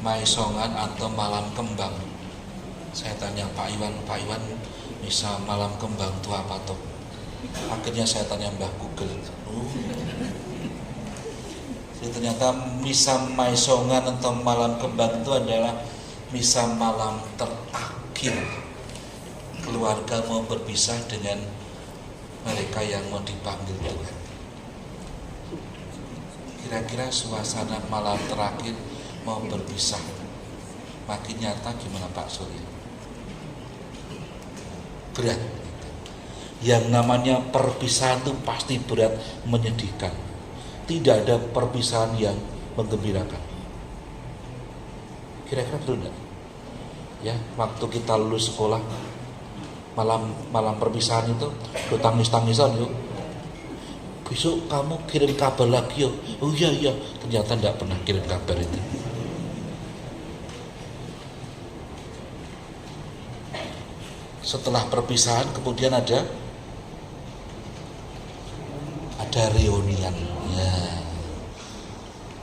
Maisongan atau malam kembang. Saya tanya Pak Iwan bisa malam kembang itu apa toh? Akhirnya saya tanya Mbah Google. Jadi ternyata misa Maisongan atau malam kembang itu adalah misa malam terakhir keluarga mau berpisah dengan mereka yang mau dipanggil Tuhan. Kira-kira suasana malam terakhir mau berpisah makin nyata gimana Pak Surya? Berat. Yang namanya perpisahan itu pasti berat, menyedihkan. Tidak ada perpisahan yang menggembirakan. Kira-kira betul enggak? Ya, waktu kita lulus sekolah malam perpisahan itu tangis-tangisan yuk. Besok kamu kirim kabar lagi yuk. Oh iya, ternyata enggak pernah kirim kabar itu. Setelah perpisahan kemudian ada reunian ya.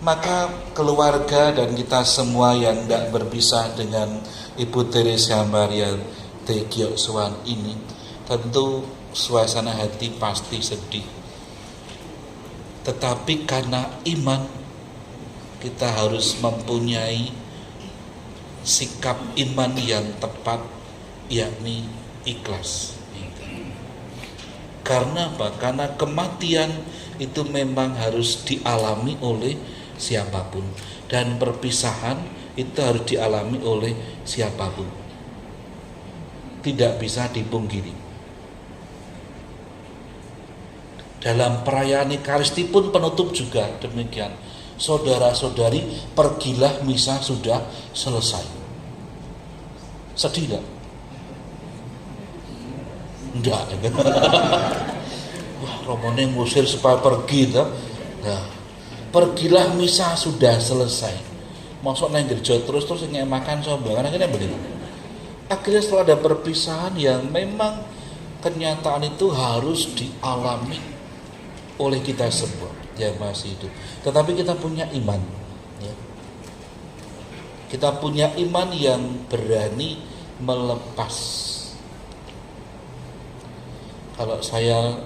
Maka keluarga dan kita semua yang tidak berpisah dengan Ibu Teresia Maria de Giosuan ini tentu suasana hati pasti sedih. Tetapi karena iman kita harus mempunyai sikap iman yang tepat, yakni ikhlas. Karena apa? Karena kematian itu memang harus dialami oleh siapapun, dan perpisahan itu harus dialami oleh siapapun. Tidak bisa dipungkiri. Dalam perayaan Ekaristi pun penutup juga demikian. Saudara-saudari, pergilah, misa sudah selesai. Sedih tidak? Enggak. Wah, Romone ngusir supaya pergi dah. Nah, pergilah, misa sudah selesai. Masuk nang gereja terus ingin makan sombongan akhirnya begitu. Akhirnya setelah ada perpisahan yang memang kenyataan itu harus dialami oleh kita semua yang masih hidup. Tetapi kita punya iman, ya. Kita punya iman yang berani melepas. Kalau saya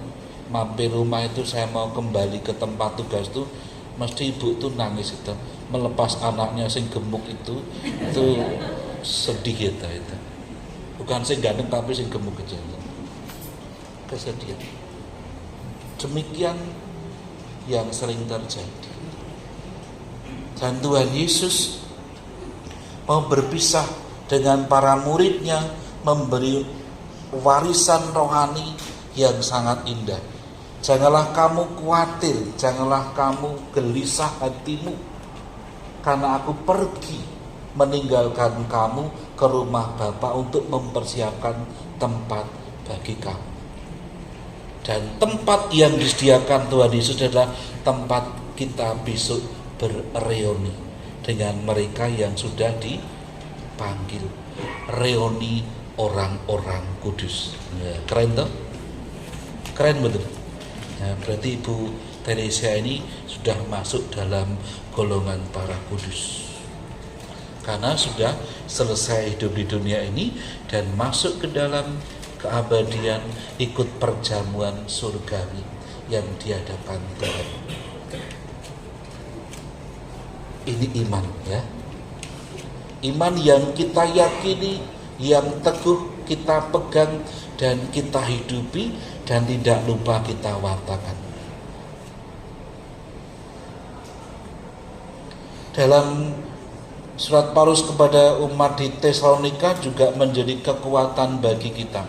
mampir rumah itu, saya mau kembali ke tempat tugas itu, mesti ibu itu nangis itu, melepas anaknya sing gemuk itu sedih itu. Bukan sing ganteng tapi sing gemuk aja. Kesedihan. Demikian yang sering terjadi. Dan Tuhan Yesus mau berpisah dengan para muridnya, memberi warisan rohani yang sangat indah. Janganlah kamu khawatir, janganlah kamu gelisah hatimu, karena aku pergi meninggalkan kamu ke rumah Bapa untuk mempersiapkan tempat bagi kamu. Dan tempat yang disediakan Tuhan Yesus adalah tempat kita besok bereuni dengan mereka yang sudah dipanggil. Reuni orang-orang kudus. Ya, keren toh? Keren betul. Ya, berarti Ibu Teresia ini sudah masuk dalam golongan para kudus. Karena sudah selesai hidup di dunia ini dan masuk ke dalam keabadian, ikut perjamuan surgawi yang di hadapan Tuhan. Ini iman, ya. Iman yang kita yakini, yang teguh kita pegang dan kita hidupi dan tidak lupa kita wartakan. Dalam surat Paulus kepada umat di Tesalonika juga menjadi kekuatan bagi kita.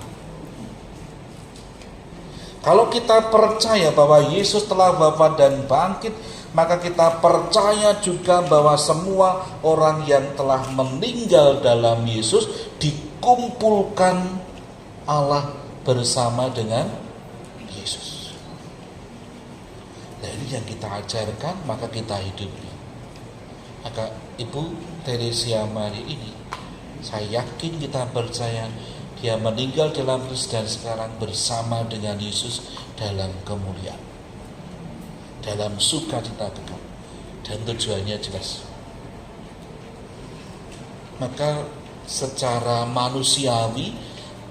Kalau kita percaya bahwa Yesus telah wafat dan bangkit, maka kita percaya juga bahwa semua orang yang telah meninggal dalam Yesus dikumpulkan Allah bersama dengan Yesus. Nah, ini yang kita ajarkan, maka kita hidupi. Maka Ibu Teresia Maria ini, saya yakin kita percaya dia meninggal dalam Kristus dan sekarang bersama dengan Yesus dalam kemuliaan, dalam sukacita kekal, dan tujuannya jelas. Maka secara manusiawi,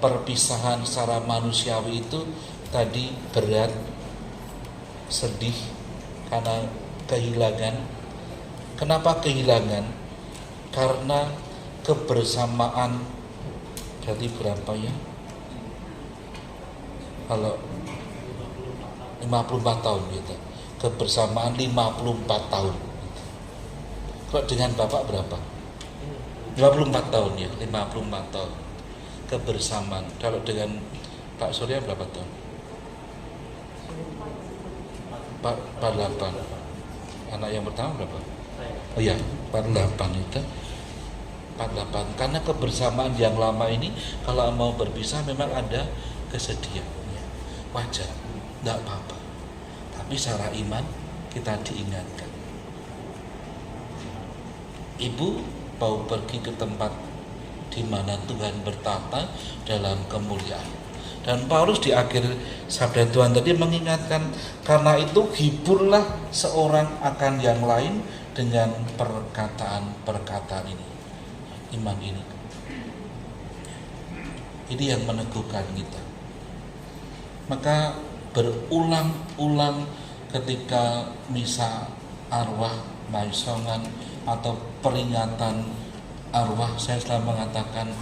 perpisahan secara manusiawi itu tadi berat, sedih karena kehilangan. Kenapa kehilangan? Karena kebersamaan. Berarti berapa ya? Kalau 54 tahun gitu. Kebersamaan 54 tahun. Kok dengan Bapak berapa? 54 tahun ya, 54 tahun. Kebersamaan. Kalau dengan Pak Surya berapa tahun? 48. Anak yang pertama berapa? Oh iya, 48 itu. 48. Karena kebersamaan yang lama ini kalau mau berpisah memang ada kesedihan. Wajar, tidak apa-apa. Tapi secara iman kita diingatkan. Ibu mau pergi ke tempat di mana Tuhan bertata dalam kemuliaan. Dan Paulus di akhir sabda Tuhan tadi mengingatkan, karena itu hiburlah seorang akan yang lain dengan perkataan-perkataan ini. Iman ini. Ini yang meneguhkan kita. Maka berulang-ulang ketika misa arwah maisongan atau peringatan arwah, saya selalu mengatakan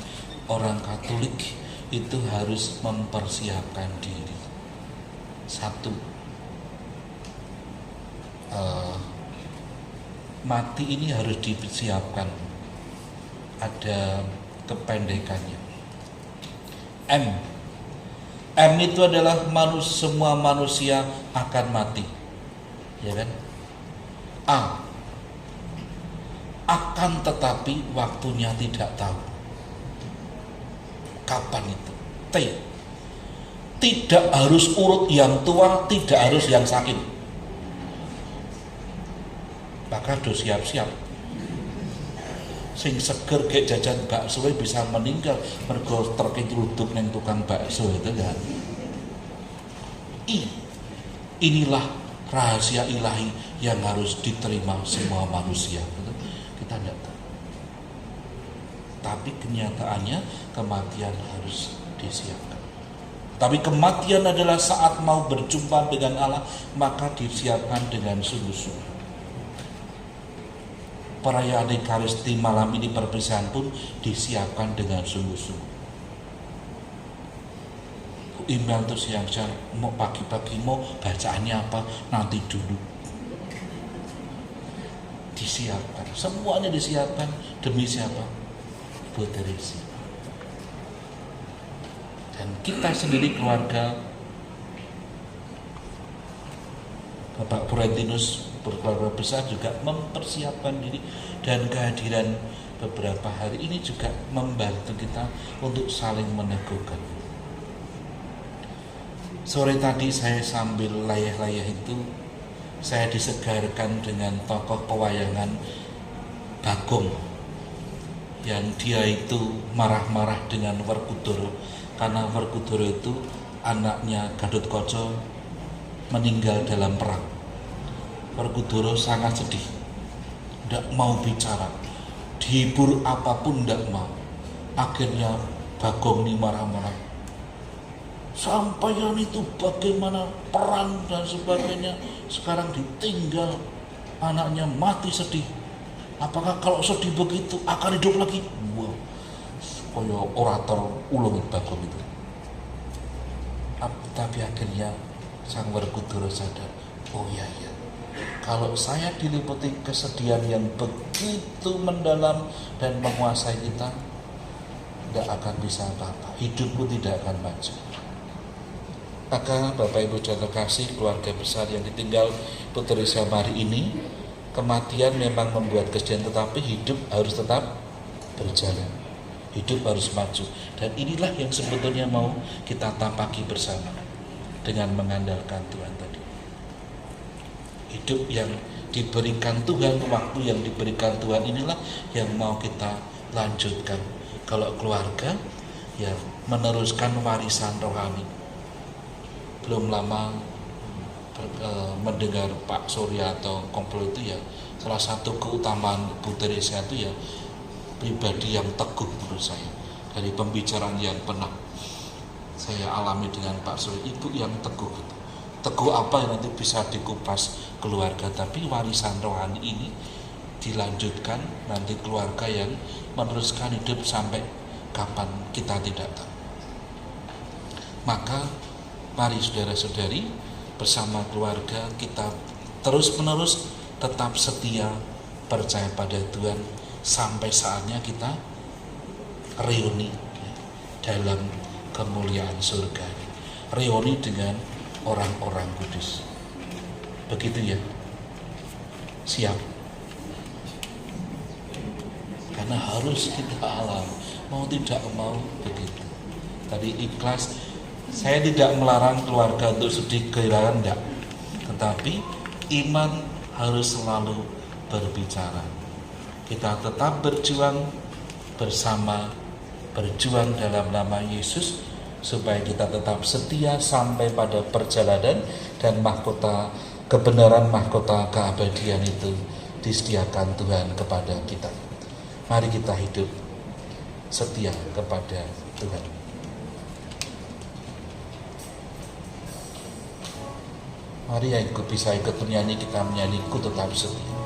orang Katolik itu harus mempersiapkan diri. Satu, mati ini harus disiapkan. Ada kependekannya. M itu adalah semua manusia akan mati, ya kan? A, akan tetapi waktunya tidak tahu kapan itu. T, tidak harus urut yang tua, tidak harus yang sakit. Maka harus siap-siap. Sing seger kayak jajan bakso bisa meninggal mergo terkeceluduk neng tukang bakso itu kan. Inilah rahasia ilahi yang harus diterima semua manusia. Kita tidak tahu. Tapi kenyataannya kematian harus disiapkan. Tapi kematian adalah saat mau berjumpa dengan Allah, maka disiapkan dengan sungguh-sungguh. Perayaan Ekaristi malam ini perpisahan pun disiapkan dengan sungguh-sungguh. Email tuh siang-siang, mau pagi-pagi mau bacaannya apa, nanti dulu. Disiapkan, semuanya disiapkan demi siapa? Ibu Teresa. Dan kita sendiri keluarga Bapak Purentinus berkeluarga besar juga mempersiapkan diri, dan kehadiran beberapa hari ini juga membantu kita untuk saling meneguhkan. Sore tadi saya sambil layah-layah itu, saya disegarkan dengan tokoh pewayangan Bagong, yang dia itu marah-marah dengan Werkudara karena Werkudara itu anaknya Gatotkaca meninggal dalam perang. Werkudara sangat sedih, tidak mau bicara, dihibur apapun tidak mau. Akhirnya Bagong ini marah-marah, sampaian itu bagaimana perang dan sebagainya, sekarang ditinggal anaknya mati sedih. Apakah kalau sedih begitu akan hidup lagi? Wow, kaya orator ulung Bagong itu. Tapi akhirnya sang Werkudara sadar, oh iya, kalau saya diliputi kesedihan yang begitu mendalam dan menguasai kita, tidak akan bisa apa-apa, hidupku tidak akan maju. Maka Bapak Ibu dan terkasih, keluarga besar yang ditinggal Putri Samari ini, kematian memang membuat kesedihan, tetapi hidup harus tetap berjalan, hidup harus maju. Dan inilah yang sebetulnya mau kita tapaki bersama dengan mengandalkan Tuhan tadi. Hidup yang diberikan Tuhan, waktu yang diberikan Tuhan inilah yang mau kita lanjutkan. Kalau keluarga, ya meneruskan warisan rohani. Belum lama mendengar Pak Surya atau Komplo itu, ya salah satu keutamaan Bu Teresa itu ya pribadi yang teguh menurut saya. Dari pembicaraan yang pernah saya alami dengan Pak Suri, ibu yang teguh. Teguh apa yang nanti bisa dikupas keluarga, tapi warisan rohani ini dilanjutkan nanti keluarga yang meneruskan hidup sampai kapan kita tidak tahu. Maka mari saudara-saudari bersama keluarga kita terus-menerus tetap setia percaya pada Tuhan sampai saatnya kita reuni dalam kemuliaan surga, reuni dengan orang-orang kudus. Begitu ya, siap, karena harus kita alami, mau tidak mau begitu. Tadi ikhlas, saya tidak melarang keluarga untuk sedih kehilangan, enggak, tetapi iman harus selalu berbicara. Kita tetap berjuang bersama, berjuang dalam nama Yesus, supaya kita tetap setia sampai pada perjalanan dan mahkota kebenaran, mahkota keabadian itu disediakan Tuhan kepada kita. Mari kita hidup setia kepada Tuhan. Mari yang bisa ikut menyanyi, kita menyanyi Ku Tetap Setia.